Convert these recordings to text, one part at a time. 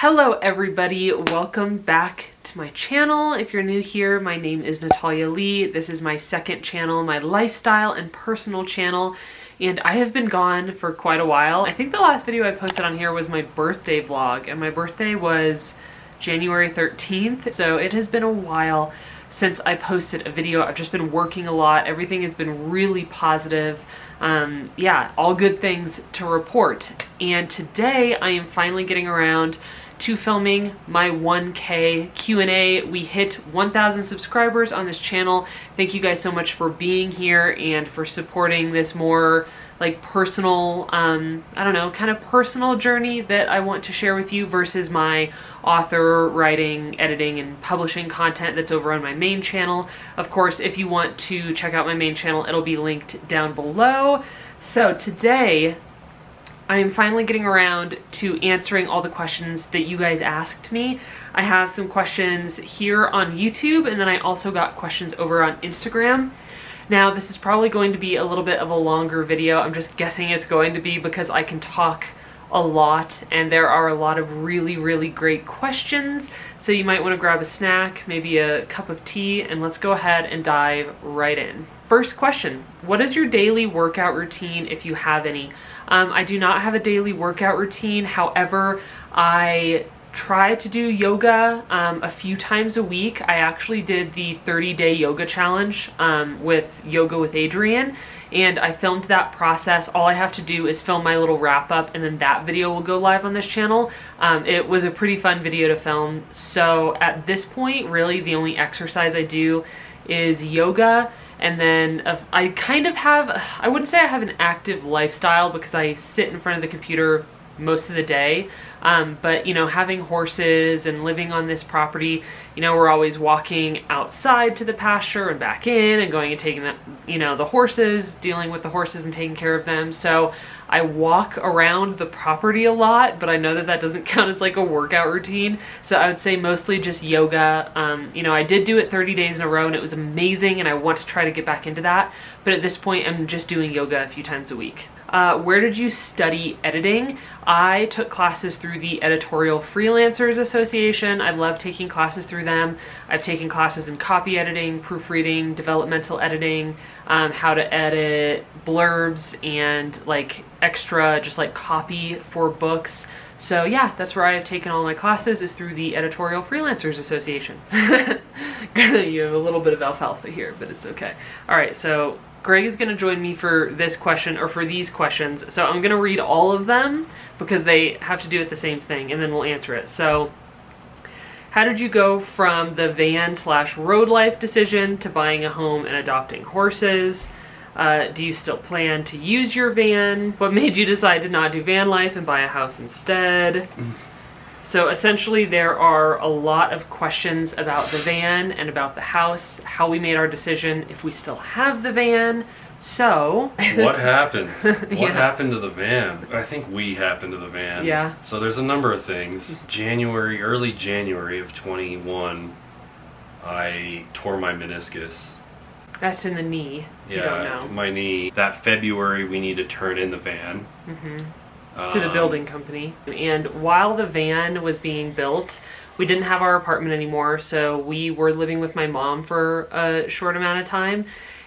Hello everybody, welcome back to my channel. If you're new here, my name is Natalia Lee. This is my second channel, my lifestyle and personal channel, and I have been gone for quite a while. I think the last video I posted on here was my birthday vlog, and my birthday was January 13th, so it has been a while since I posted a video. I've just been working a lot. Everything has been really positive. Yeah, all good things to report. And today I am finally getting around to filming my 1K Q&A. We hit 1,000 subscribers on this channel. Thank you guys so much for being here and for supporting this more like personal, I don't know, kind of personal journey that I want to share with you versus my author, writing, editing, and publishing content that's over on my main channel. Of course, if you want to check out my main channel, it'll be linked down below. So today, I am finally getting around to answering all the questions that you guys asked me. I have some questions here on YouTube, and then I also got questions over on Instagram. Now, this is probably going to be a little bit of a longer video. I'm just guessing it's going to be because I can talk a lot and there are a lot of really great questions. So you might want to grab a snack, maybe a cup of tea, and let's go ahead and dive right in. First question, what is your daily workout routine if you have any? I do not have a daily workout routine. However, I try to do yoga a few times a week. I actually did the 30-day yoga challenge with Yoga with Adrienne, and I filmed that process. All I have to do is film my little wrap up, and then that video will go live on this channel. It was a pretty fun video to film. So at this point, really the only exercise I do is yoga. And then I kind of have, I wouldn't say I have an active lifestyle because I sit in front of the computer most of the day, but you know, having horses and living on this property, you know, we're always walking outside to the pasture and back in and going and taking the, you know, the horses, dealing with the horses and taking care of them. So I walk around the property a lot, but I know that that doesn't count as like a workout routine. So I would say mostly just yoga. You know, I did do it 30 days in a row and it was amazing, and I want to try to get back into that. But at this point, I'm just doing yoga a few times a week. Where did you study editing? I took classes through the Editorial Freelancers Association. I love taking classes through them. I've taken classes in copy editing, proofreading, developmental editing, how to edit blurbs and like extra just like copy for books. So yeah, that's where I have taken all my classes, is through the Editorial Freelancers Association. You have a little bit of alfalfa here, but it's okay. All right, so Greg is going to join me for this question, or for these questions. So I'm going to read all of them because they have to do with the same thing, and then we'll answer it. So, how did you go from the van/road life decision to buying a home and adopting horses? Do you still plan to use your van? What made you decide to not do van life and buy a house instead? So essentially there are a lot of questions about the van and about the house, how we made our decision, if we still have the van. So what happened? What happened to the van? I think we happened to the van. Yeah. So there's a number of things. Early January of 21, I tore my meniscus. That's in the knee. Yeah, you don't know. My knee. That February we need to turn in the van. To the building company. And while the van was being built, we didn't have our apartment anymore, so we were living with my mom for a short amount of time.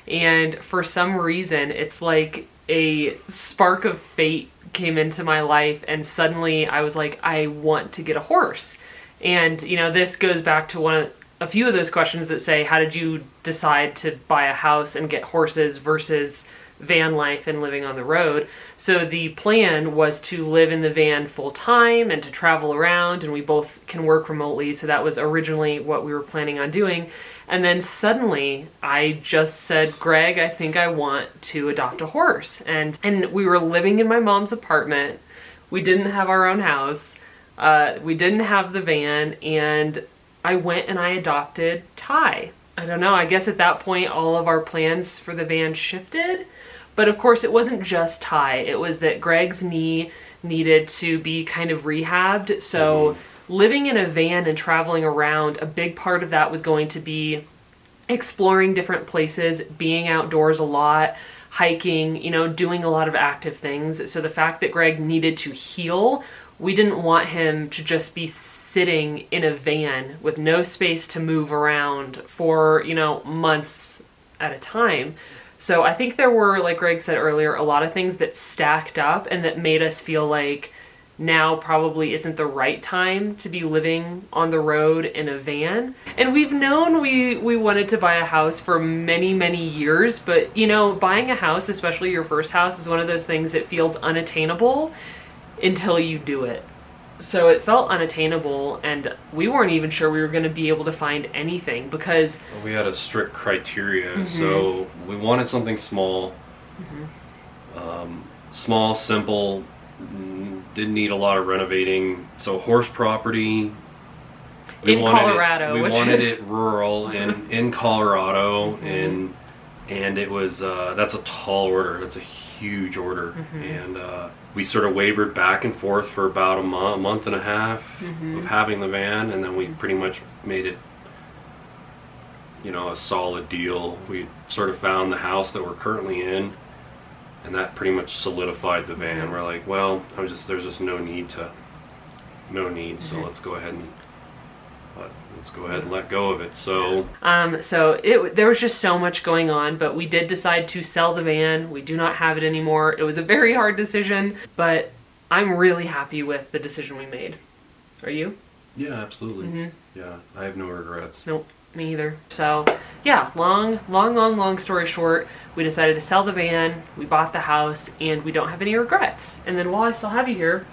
And for some reason, it's like a spark of fate came into my life, and suddenly I was like, I want to get a horse. And you know, this goes back to a few of those questions that say, how did you decide to buy a house and get horses versus van life and living on the road? So the plan was to live in the van full time and to travel around, and we both can work remotely, so that was originally what we were planning on doing. And then suddenly I just said, Greg, I think I want to adopt a horse. And we were living in my mom's apartment. We didn't have our own house. We didn't have the van, and I went and I adopted Ty. I don't know, I guess at that point all of our plans for the van shifted. But of course it wasn't just Ty, it was that Greg's knee needed to be kind of rehabbed. So living in a van and traveling around, a big part of that was going to be exploring different places, being outdoors a lot, hiking, you know, doing a lot of active things. So the fact that Greg needed to heal we didn't want him to just be sitting in a van with no space to move around for, you know, months at a time. So I think there were, like Greg said earlier, a lot of things that stacked up and that made us feel like now probably isn't the right time to be living on the road in a van. And we've known we wanted to buy a house for many, many years, but you know, buying a house, especially your first house, is one of those things that feels unattainable until you do it. So it felt unattainable, and we weren't even sure we were going to be able to find anything because we had a strict criteria. So we wanted something small, small, simple, didn't need a lot of renovating. So horse property. In Colorado, we wanted it rural and in Colorado, and it was that's a tall order. That's a huge order, and we sort of wavered back and forth for about a month and a half of having the van, and then we pretty much made it, you know, a solid deal. We sort of found the house that we're currently in, and that pretty much solidified the van. We're like, well, there's just no need, so let's go ahead and let go of it. So there was just so much going on, but we did decide to sell the van. We do not have it anymore. It was a very hard decision, but I'm really happy with the decision we made. Are you? Yeah, absolutely. Yeah, I have no regrets. Nope, me either. So yeah, long story short, we decided to sell the van, we bought the house, and we don't have any regrets. And then while I still have you here,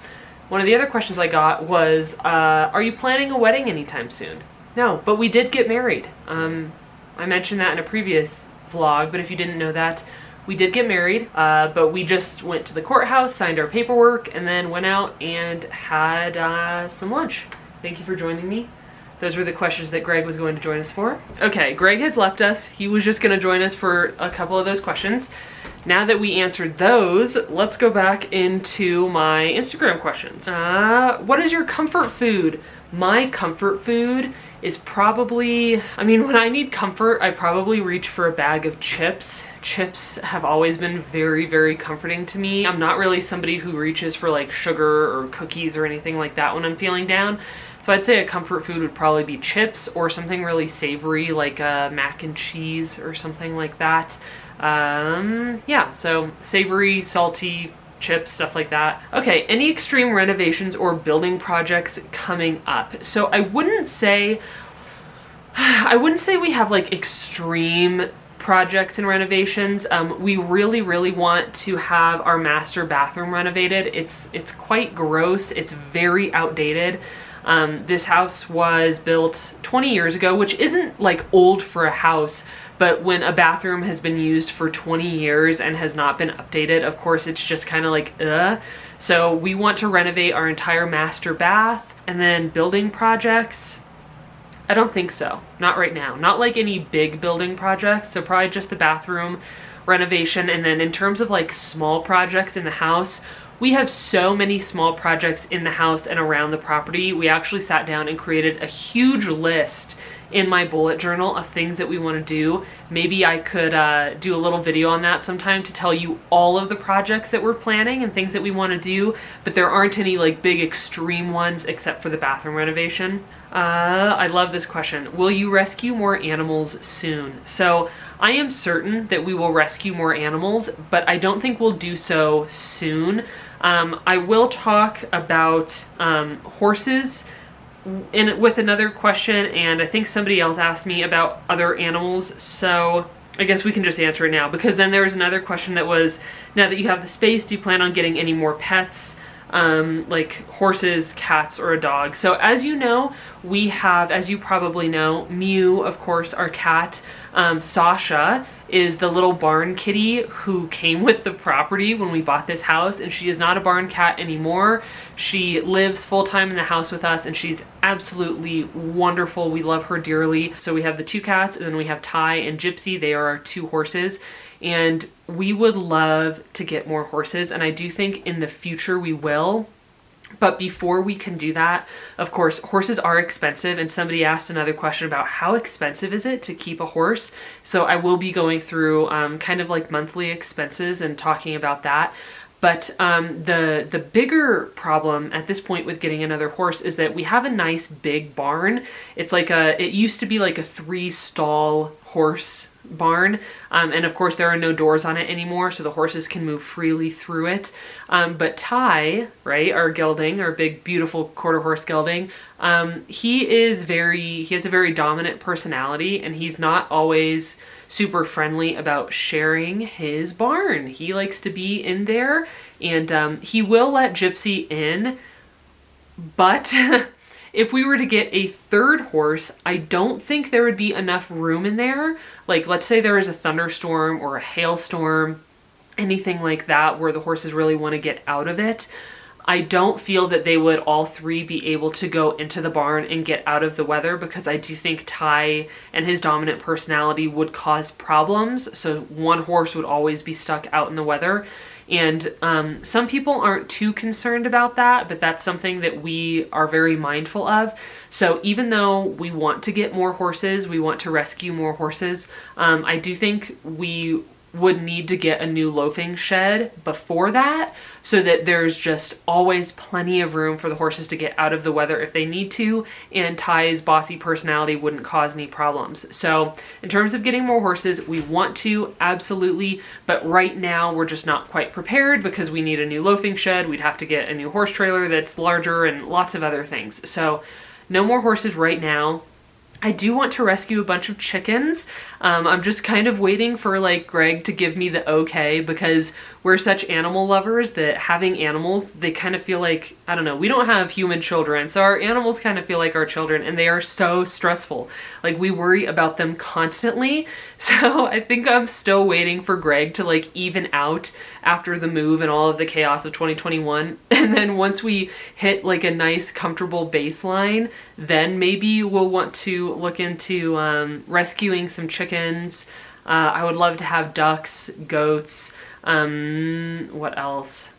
one of the other questions I got was, are you planning a wedding anytime soon? No, but we did get married. I mentioned that in a previous vlog, but if you didn't know that, we did get married, but we just went to the courthouse, signed our paperwork, and then went out and had some lunch. Thank you for joining me. Those were the questions that Greg was going to join us for. Okay, Greg has left us. He was just gonna join us for a couple of those questions. Now that we answered those, let's go back into my Instagram questions. What is your comfort food? My comfort food is probably, I mean, when I need comfort, I probably reach for a bag of chips. Chips have always been very, very comforting to me. I'm not really somebody who reaches for like sugar or cookies or anything like that when I'm feeling down. So I'd say a comfort food would probably be chips or something really savory like mac and cheese or something like that. Yeah, so savory, salty, chips, stuff like that. Okay, any extreme renovations or building projects coming up? So I wouldn't say we have like extreme projects and renovations. We really want to have our master bathroom renovated. It's quite gross. It's very outdated. This house was built 20 years ago, which isn't like old for a house, but when a bathroom has been used for 20 years and has not been updated, of course, it's just kind of like, ugh. So we want to renovate our entire master bath. And then building projects, I don't think so. Not right now. Not like any big building projects. So probably just the bathroom renovation. And then in terms of like small projects in the house, we have so many small projects in the house and around the property. We actually sat down and created a huge list in my bullet journal of things that we want to do. Maybe I could do a little video on that sometime to tell you all of the projects that we're planning and things that we want to do, but there aren't any like big extreme ones except for the bathroom renovation. I love this question. Will you rescue more animals soon? So I am certain that we will rescue more animals, but I don't think we'll do so soon. I will talk about horses with another question, and I think somebody else asked me about other animals, so I guess we can just answer it now, because then there was another question that was, now that you have the space, do you plan on getting any more pets? Like horses, cats, or a dog. So as you know, we have, as you probably know, Mew, of course, our cat. Sasha is the little barn kitty who came with the property when we bought this house, and she is not a barn cat anymore. She lives full-time in the house with us, and she's absolutely wonderful. We love her dearly. So we have the two cats, and then we have Ty and Gypsy. They are our two horses. And we would love to get more horses, and I do think in the future we will. But before we can do that, of course, horses are expensive, and somebody asked another question about how expensive is it to keep a horse. So I will be going through kind of like monthly expenses and talking about that. But the bigger problem at this point with getting another horse is that we have a nice big barn. It's like it used to be like a 3-stall horse barn, and of course there are no doors on it anymore, so the horses can move freely through it. But Ty, right, our gelding, our big beautiful quarter horse gelding, he has a very dominant personality, and he's not always super friendly about sharing his barn. He likes to be in there, and he will let Gypsy in, but if we were to get a third horse, I don't think there would be enough room in there. Like, let's say there is a thunderstorm or a hailstorm, anything like that where the horses really want to get out of it. I don't feel that they would all three be able to go into the barn and get out of the weather, because I do think Ty and his dominant personality would cause problems. So one horse would always be stuck out in the weather. And some people aren't too concerned about that, but that's something that we are very mindful of. So even though we want to get more horses, we want to rescue more horses, I do think we would need to get a new loafing shed before that, so that there's just always plenty of room for the horses to get out of the weather if they need to, and Ty's bossy personality wouldn't cause any problems. So in terms of getting more horses, we want to, absolutely, but right now we're just not quite prepared because we need a new loafing shed. We'd have to get a new horse trailer that's larger and lots of other things. So no more horses right now. I do want to rescue a bunch of chickens. I'm just kind of waiting for like Greg to give me the okay, because we're such animal lovers that having animals, they kind of feel like, I don't know, we don't have human children, so our animals kind of feel like our children, and they are so stressful. Like, we worry about them constantly. So I think I'm still waiting for Greg to like even out after the move and all of the chaos of 2021. And then once we hit like a nice comfortable baseline, then maybe we'll want to look into rescuing some chickens. I would love to have ducks, goats, what else?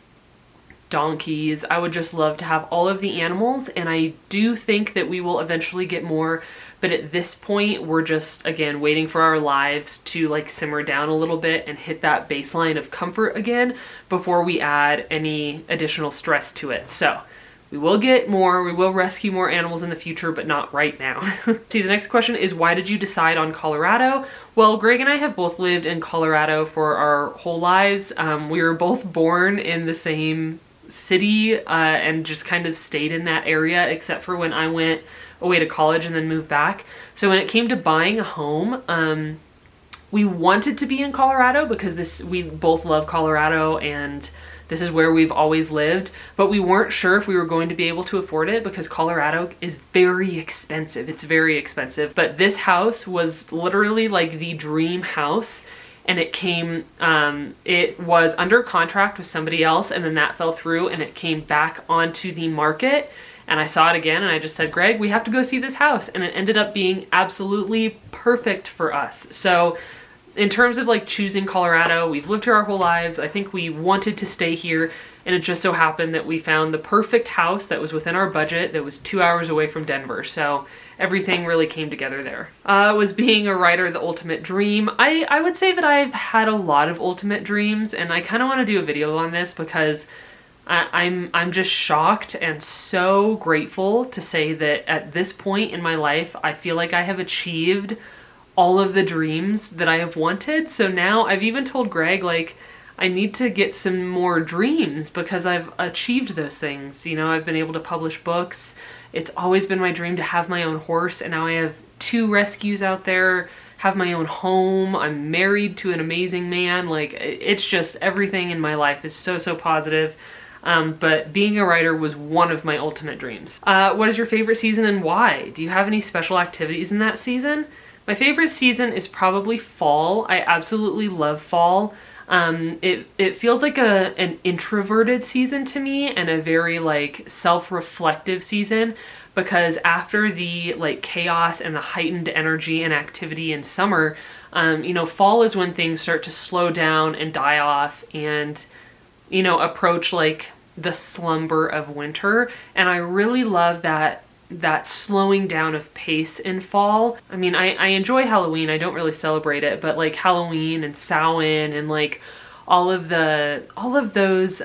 Donkeys. I would just love to have all of the animals, and I do think that we will eventually get more, but at this point we're just, again, waiting for our lives to like simmer down a little bit and hit that baseline of comfort again before we add any additional stress to it. So we will get more, we will rescue more animals in the future, but not right now. See, the next question is, why did you decide on Colorado? Well, Greg and I have both lived in Colorado for our whole lives. We were both born in the same city and just kind of stayed in that area, except for when I went away to college and then moved back. So when it came to buying a home, we wanted to be in Colorado because we both love Colorado and this is where we've always lived, but we weren't sure if we were going to be able to afford it because Colorado is very expensive. It's very expensive. But this house was literally like the dream house, and it was under contract with somebody else, and then that fell through and it came back onto the market, and I saw it again and I just said, Greg, we have to go see this house, and it ended up being absolutely perfect for us. So in terms of like choosing Colorado, we've lived here our whole lives. I think we wanted to stay here, and it just so happened that we found the perfect house that was within our budget, that was 2 hours away from Denver. So everything really came together there. Was being a writer the ultimate dream? I would say that I've had a lot of ultimate dreams, and I kind of want to do a video on this because I'm just shocked and so grateful to say that at this point in my life, I feel like I have achieved all of the dreams that I have wanted. So now I've even told Greg, like, I need to get some more dreams because I've achieved those things. You know, I've been able to publish books. It's always been my dream to have my own horse, and now I have 2 rescues out there, have my own home. I'm married to an amazing man. Like, it's just everything in my life is so, so positive. But being a writer was one of my ultimate dreams. What is your favorite season and why? Do you have any special activities in that season? My favorite season is probably fall. I absolutely love fall. It feels like an introverted season to me, and a very like self-reflective season, because after the like chaos and the heightened energy and activity in summer, you know, fall is when things start to slow down and die off and, you know, approach like the slumber of winter. And I really love that slowing down of pace in fall. I mean, I enjoy Halloween. I don't really celebrate it, but like Halloween and Samhain and like all of those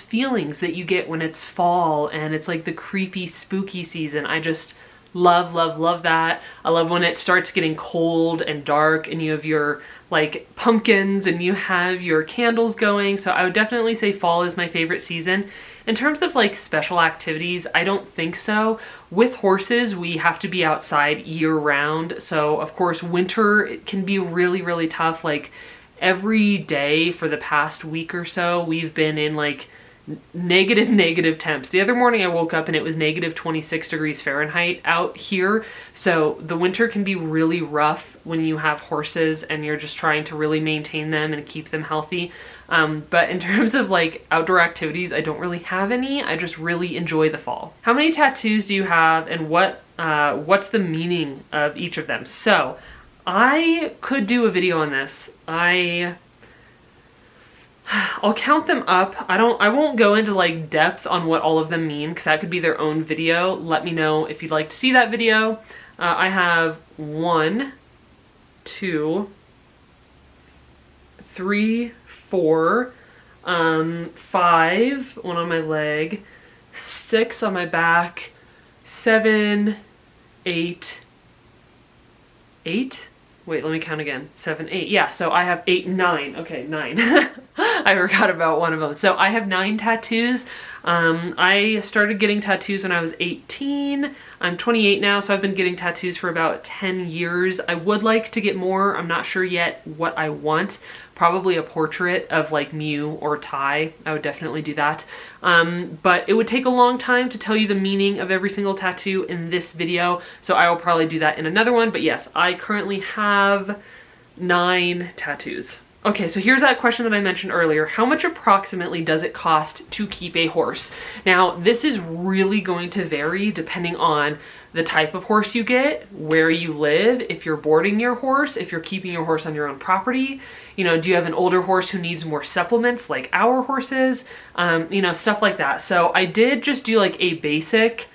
feelings that you get when it's fall and it's like the creepy, spooky season. I just love, love, love that. I love when it starts getting cold and dark and you have your like pumpkins and you have your candles going. So I would definitely say fall is my favorite season. In terms of like special activities, I don't think so. With horses, we have to be outside year round. So of course, winter it can be really, really tough. Like every day for the past week or so, we've been in like negative temps. The other morning I woke up and it was negative 26 degrees Fahrenheit out here. So the winter can be really rough when you have horses and you're just trying to really maintain them and keep them healthy. But in terms of like outdoor activities, I don't really have any. I just really enjoy the fall. How many tattoos do you have and what's the meaning of each of them? So I could do a video on this. I'll count them up. I won't go into like depth on what all of them mean because that could be their own video. Let me know if you'd like to see that video. I have 1, 2, 3, 4, 5, one on my leg, 6 on my back, 7, 8. Wait, let me count again. 7, 8. Yeah, so I have 8, 9. Okay, 9. I forgot about one of them. So I have 9 tattoos. I started getting tattoos when I was 18. I'm 28 now, so I've been getting tattoos for about 10 years. I would like to get more. I'm not sure yet what I want. Probably a portrait of like Mew or Ty. I would definitely do that. But it would take a long time to tell you the meaning of every single tattoo in this video, so I will probably do that in another one. But yes, I currently have 9 tattoos. Okay, so here's that question that I mentioned earlier. How much approximately does it cost to keep a horse? Now, this is really going to vary depending on the type of horse you get, where you live, if you're boarding your horse, if you're keeping your horse on your own property. You know, do you have an older horse who needs more supplements like our horses? You know, stuff like that. So I did just do like a basic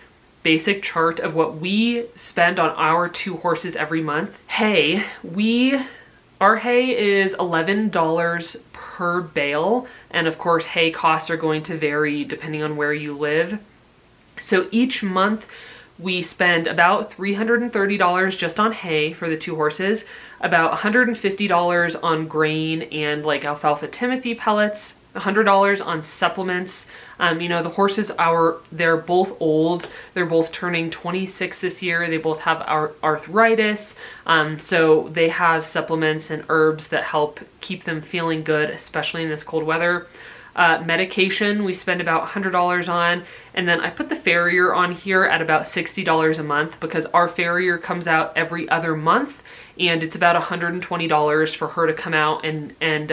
chart of what we spend on our 2 horses every month. Hay, our hay is $11 per bale, and of course hay costs are going to vary depending on where you live. So each month we spend about $330 just on hay for the 2 horses, about $150 on grain and like alfalfa timothy pellets, $100 on supplements. You know, the horses they're both old. They're both turning 26 this year. They both have arthritis. So they have supplements and herbs that help keep them feeling good, especially in this cold weather. Medication, we spend about $100 on. And then I put the farrier on here at about $60 a month because our farrier comes out every other month and it's about $120 for her to come out and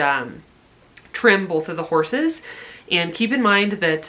trim both of the horses. And keep in mind that,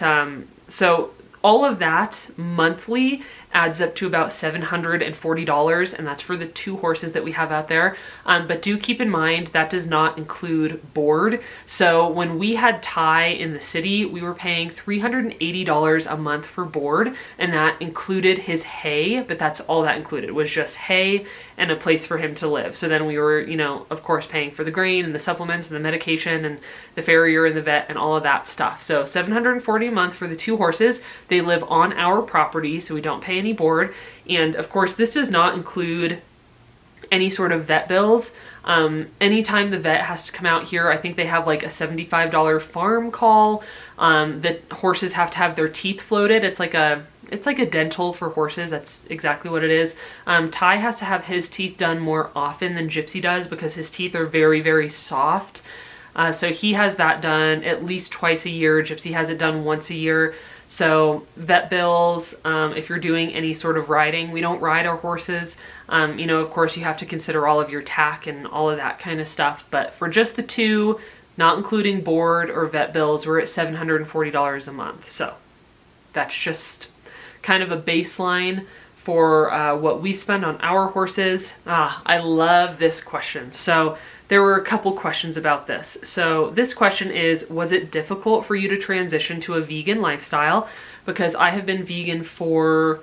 so all of that monthly adds up to about $740, and that's for the 2 horses that we have out there. But do keep in mind that does not include board. So when we had Ty in the city, we were paying $380 a month for board, and that included his hay, but that's all that included was just hay and a place for him to live. So then we were, you know, of course paying for the grain and the supplements and the medication and the farrier and the vet and all of that stuff. So $740 a month for the 2 horses. They live on our property, so we don't pay any board. And of course this does not include any sort of vet bills. Anytime the vet has to come out here, I think they have like a $75 farm call. The horses have to have their teeth floated. It's like a dental for horses. That's exactly what it is. Ty has to have his teeth done more often than Gypsy does because his teeth are very, very soft. So he has that done at least twice a year. Gypsy has it done once a year. So vet bills, if you're doing any sort of riding, we don't ride our horses. You know, of course you have to consider all of your tack and all of that kind of stuff. But for just the 2, not including board or vet bills, we're at $740 a month. So that's just kind of a baseline for what we spend on our horses. I love this question. So there were a couple questions about this. So this question is, was it difficult for you to transition to a vegan lifestyle? Because I have been vegan for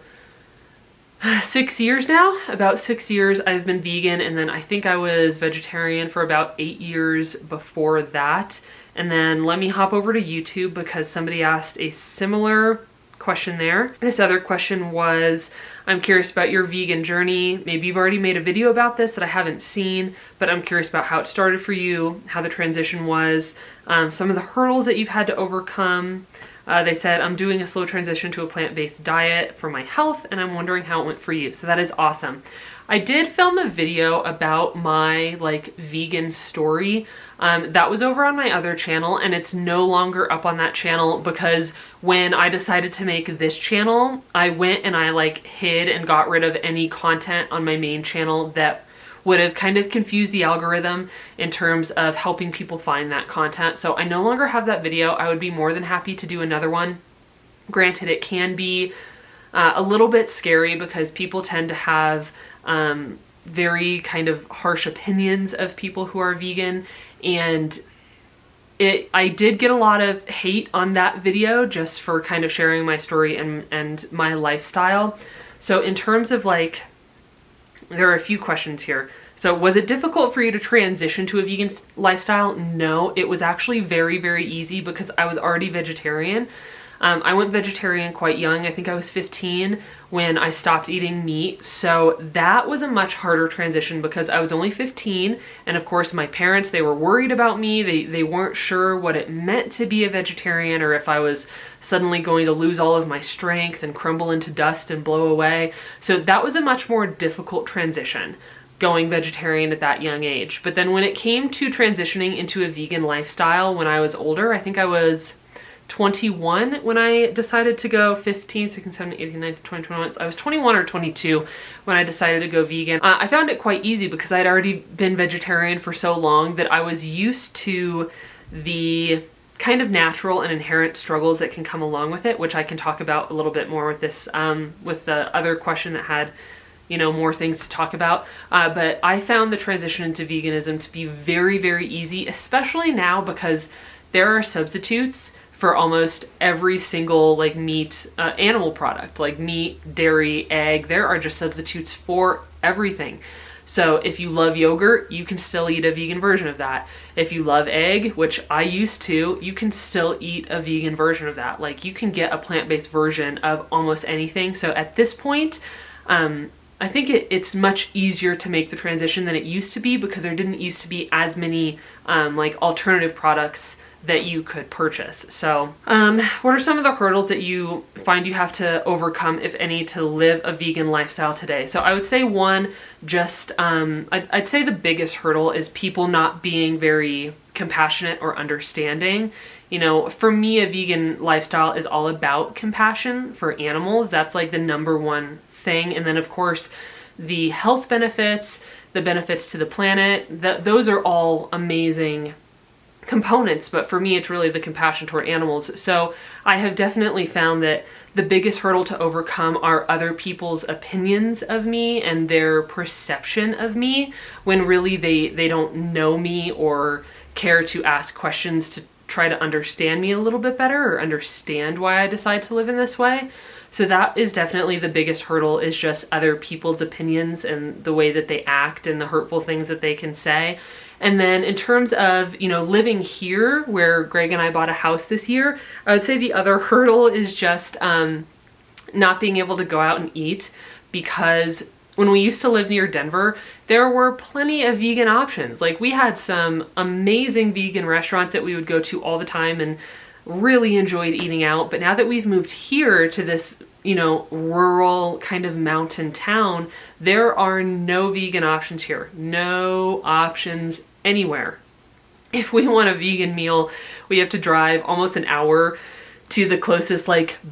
6 years now. About 6 years I've been vegan, and then I think I was vegetarian for about 8 years before that. And then let me hop over to YouTube because somebody asked a similar question there. This other question was, I'm curious about your vegan journey. Maybe you've already made a video about this that I haven't seen, but I'm curious about how it started for you, how the transition was, some of the hurdles that you've had to overcome. They said, I'm doing a slow transition to a plant-based diet for my health, and I'm wondering how it went for you. So that is awesome. I did film a video about my vegan story. That was over on my other channel, and it's no longer up on that channel because when I decided to make this channel, I went and I hid and got rid of any content on my main channel that would have kind of confused the algorithm in terms of helping people find that content. So I no longer have that video. I would be more than happy to do another one. Granted, it can be a little bit scary because people tend to have very kind of harsh opinions of people who are vegan, and I did get a lot of hate on that video just for kind of sharing my story and my lifestyle. So in terms of there are a few questions here. So was it difficult for you to transition to a vegan lifestyle? No, it was actually very, very easy because I was already vegetarian. I went vegetarian quite young. I think I was 15 when I stopped eating meat. So that was a much harder transition because I was only 15. And of course my parents, they were worried about me. They weren't sure what it meant to be a vegetarian or if I was suddenly going to lose all of my strength and crumble into dust and blow away. So that was a much more difficult transition, going vegetarian at that young age. But then when it came to transitioning into a vegan lifestyle when I was older, I think I was 21 when I decided to go, 15, 16, 17, 18, 19, 20, 21. I was 21 or 22 when I decided to go vegan. I found it quite easy because I'd already been vegetarian for so long that I was used to the kind of natural and inherent struggles that can come along with it, which I can talk about a little bit more with this, with the other question that had, you know, more things to talk about. But I found the transition into veganism to be very, very easy, especially now because there are substitutes for almost every single meat, animal product, like meat, dairy, egg. There are just substitutes for everything. So if you love yogurt, you can still eat a vegan version of that. If you love egg, which I used to, you can still eat a vegan version of that. You can get a plant-based version of almost anything. So at this point, I think it's much easier to make the transition than it used to be because there didn't used to be as many alternative products that you could purchase. So what are some of the hurdles that you find you have to overcome, if any, to live a vegan lifestyle today? So I would say one, just I'd say the biggest hurdle is people not being very compassionate or understanding. You know, for me, a vegan lifestyle is all about compassion for animals. That's the number one thing. And then of course the health benefits, the benefits to the planet, those are all amazing components, but for me it's really the compassion toward animals. So I have definitely found that the biggest hurdle to overcome are other people's opinions of me and their perception of me, when really they don't know me or care to ask questions to try to understand me a little bit better or understand why I decide to live in this way. So that is definitely the biggest hurdle, is just other people's opinions and the way that they act and the hurtful things that they can say. And then in terms of, you know, living here where Greg and I bought a house this year, I would say the other hurdle is just not being able to go out and eat, because when we used to live near Denver, there were plenty of vegan options. We had some amazing vegan restaurants that we would go to all the time and really enjoyed eating out. But now that we've moved here to this, you know, rural kind of mountain town, there are no vegan options here. No options anywhere. If we want a vegan meal, we have to drive almost an hour to the closest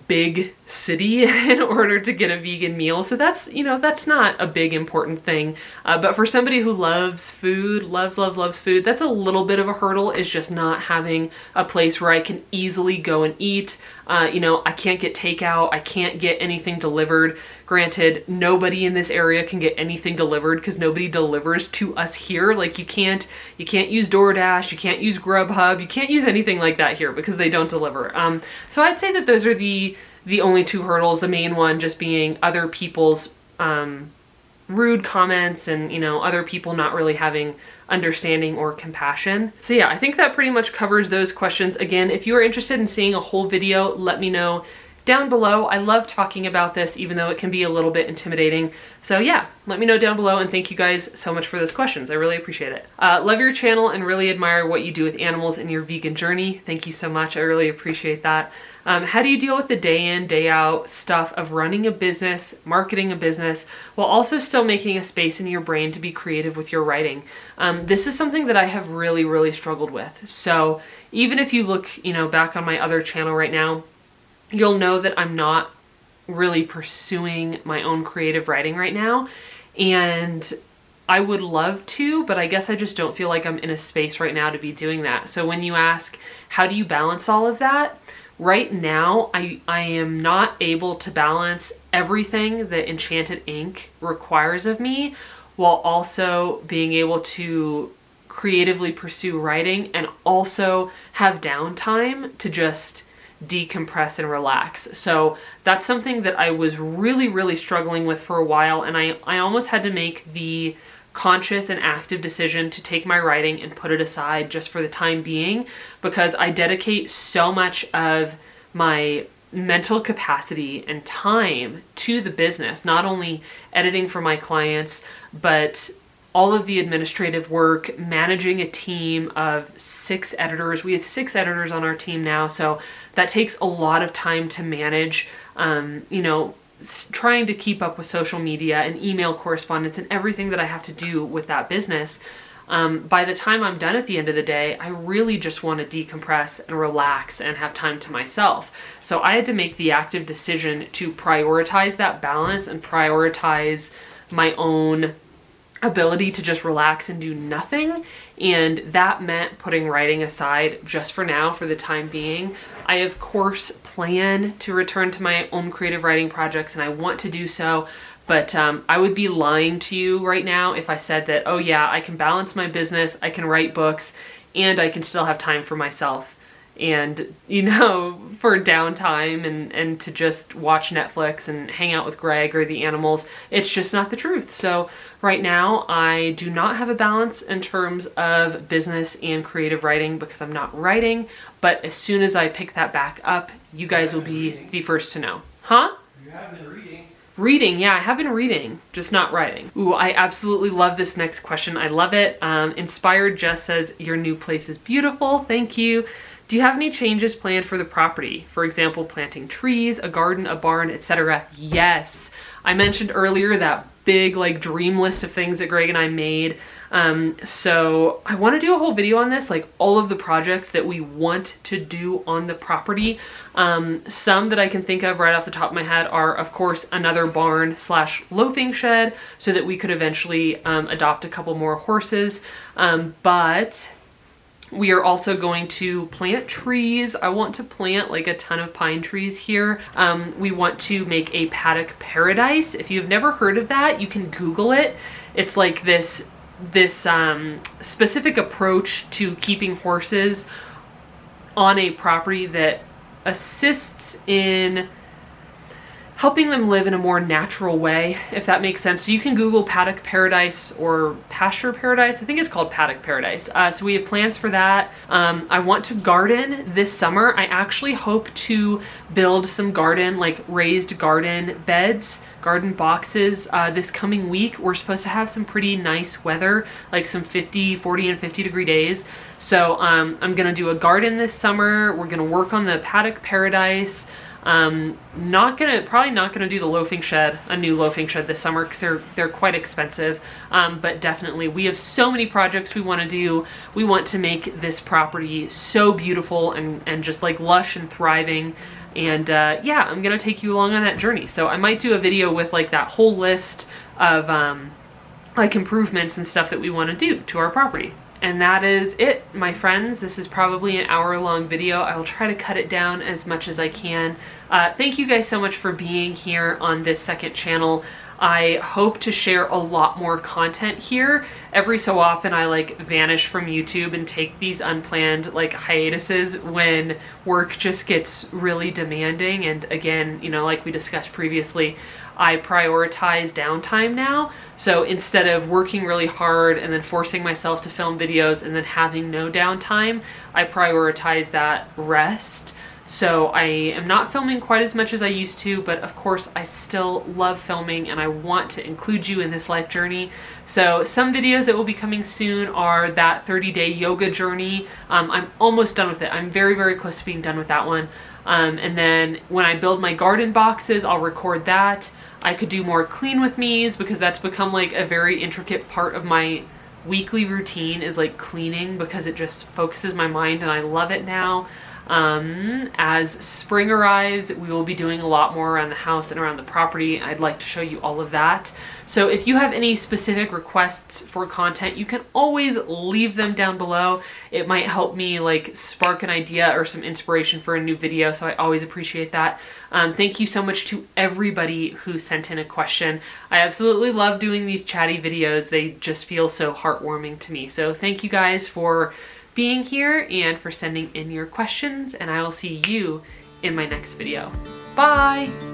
big city in order to get a vegan meal. So that's, you know, that's not a big important thing. But for somebody who loves food, loves food, that's a little bit of a hurdle, is just not having a place where I can easily go and eat. You know, I can't get takeout, I can't get anything delivered. Granted, nobody in this area can get anything delivered because nobody delivers to us here. You can't use DoorDash, you can't use Grubhub, you can't use anything like that here because they don't deliver. So I'd say that those are the only two hurdles, the main one just being other people's rude comments and, you know, other people not really having understanding or compassion. So yeah, I think that pretty much covers those questions. Again, if you are interested in seeing a whole video, let me know down below. I love talking about this, even though it can be a little bit intimidating. So yeah, let me know down below, and thank you guys so much for those questions. I really appreciate it. Love your channel and really admire what you do with animals in your vegan journey. Thank you so much. I really appreciate that. How do you deal with the day in, day out stuff of running a business, marketing a business, while also still making a space in your brain to be creative with your writing? This is something that I have really, really struggled with. So even if you look, you know, back on my other channel right now, you'll know that I'm not really pursuing my own creative writing right now. And I would love to, but I guess I just don't feel like I'm in a space right now to be doing that. So when you ask, how do you balance all of that? Right now, I am not able to balance everything that Enchanted Ink requires of me, while also being able to creatively pursue writing and also have downtime to just decompress and relax. So that's something that I was really, really struggling with for a while, and I almost had to make the conscious and active decision to take my writing and put it aside just for the time being, because I dedicate so much of my mental capacity and time to the business, not only editing for my clients, but all of the administrative work, managing a team of 6 editors. We have 6 editors on our team now, so that takes a lot of time to manage, you know, trying to keep up with social media and email correspondence and everything that I have to do with that business. By the time I'm done at the end of the day, I really just want to decompress and relax and have time to myself. So I had to make the active decision to prioritize that balance and prioritize my own ability to just relax and do nothing. And that meant putting writing aside just for now, for the time being. I of course plan to return to my own creative writing projects, and I want to do so, but I would be lying to you right now if I said that, oh yeah, I can balance my business, I can write books, and I can still have time for myself and, you know, for downtime and to just watch Netflix and hang out with Greg or the animals. It's just not the truth. So right now I do not have a balance in terms of business and creative writing because I'm not writing, but as soon as I pick that back up, you guys will be the first to know. Huh? You have been reading. Reading, yeah, I have been reading, just not writing. Ooh, I absolutely love this next question. I love it. Inspired Jess says, your new place is beautiful. Thank you. Do you have any changes planned for the property? For example, planting trees, a garden, a barn, etc. Yes. I mentioned earlier that big like dream list of things that Greg and I made. So I want to do a whole video on this, like all of the projects that we want to do on the property. Some that I can think of right off the top of my head are, of course, another barn / loafing shed so that we could eventually adopt a couple more horses. But we are also going to plant trees. I want to plant like a ton of pine trees here. We want to make a paddock paradise. If you've never heard of that, you can Google it. It's like this specific approach to keeping horses on a property that assists in helping them live in a more natural way, if that makes sense. So you can Google paddock paradise or pasture paradise. I think it's called paddock paradise. So we have plans for that. I want to garden this summer. I actually hope to build some garden, like raised garden beds, garden boxes this coming week. We're supposed to have some pretty nice weather, like some 40 and 50 degree days. So I'm gonna do a garden this summer. We're gonna work on the paddock paradise. Probably not gonna do the loafing shed, a new loafing shed this summer, because they're quite expensive. But definitely we have so many projects we want to do. We want to make this property so beautiful and just like lush and thriving. And yeah, I'm gonna take you along on that journey. So I might do a video with like that whole list of like improvements and stuff that we want to do to our property. And that is it, my friends. This is probably an hour-long video. I will try to cut it down as much as I can. Thank you guys so much for being here on this second channel. I hope to share a lot more content here. Every so often I like vanish from YouTube and take these unplanned like hiatuses when work just gets really demanding. And again, you know, like we discussed previously, I prioritize downtime now. So instead of working really hard and then forcing myself to film videos and then having no downtime, I prioritize that rest. So I am not filming quite as much as I used to, but of course I still love filming and I want to include you in this life journey. So some videos that will be coming soon are that 30-day yoga journey. I'm almost done with it. I'm very, very close to being done with that one. And then when I build my garden boxes, I'll record that. I could do more clean with me's because that's become like a very intricate part of my weekly routine, is like cleaning, because it just focuses my mind and I love it now. As spring arrives, we will be doing a lot more around the house and around the property. I'd like to show you all of that. So if you have any specific requests for content, you can always leave them down below. It might help me like spark an idea or some inspiration for a new video, so I always appreciate that. Thank you so much to everybody who sent in a question. I absolutely love doing these chatty videos. They just feel so heartwarming to me. So thank you guys for being here and for sending in your questions, and I will see you in my next video. Bye!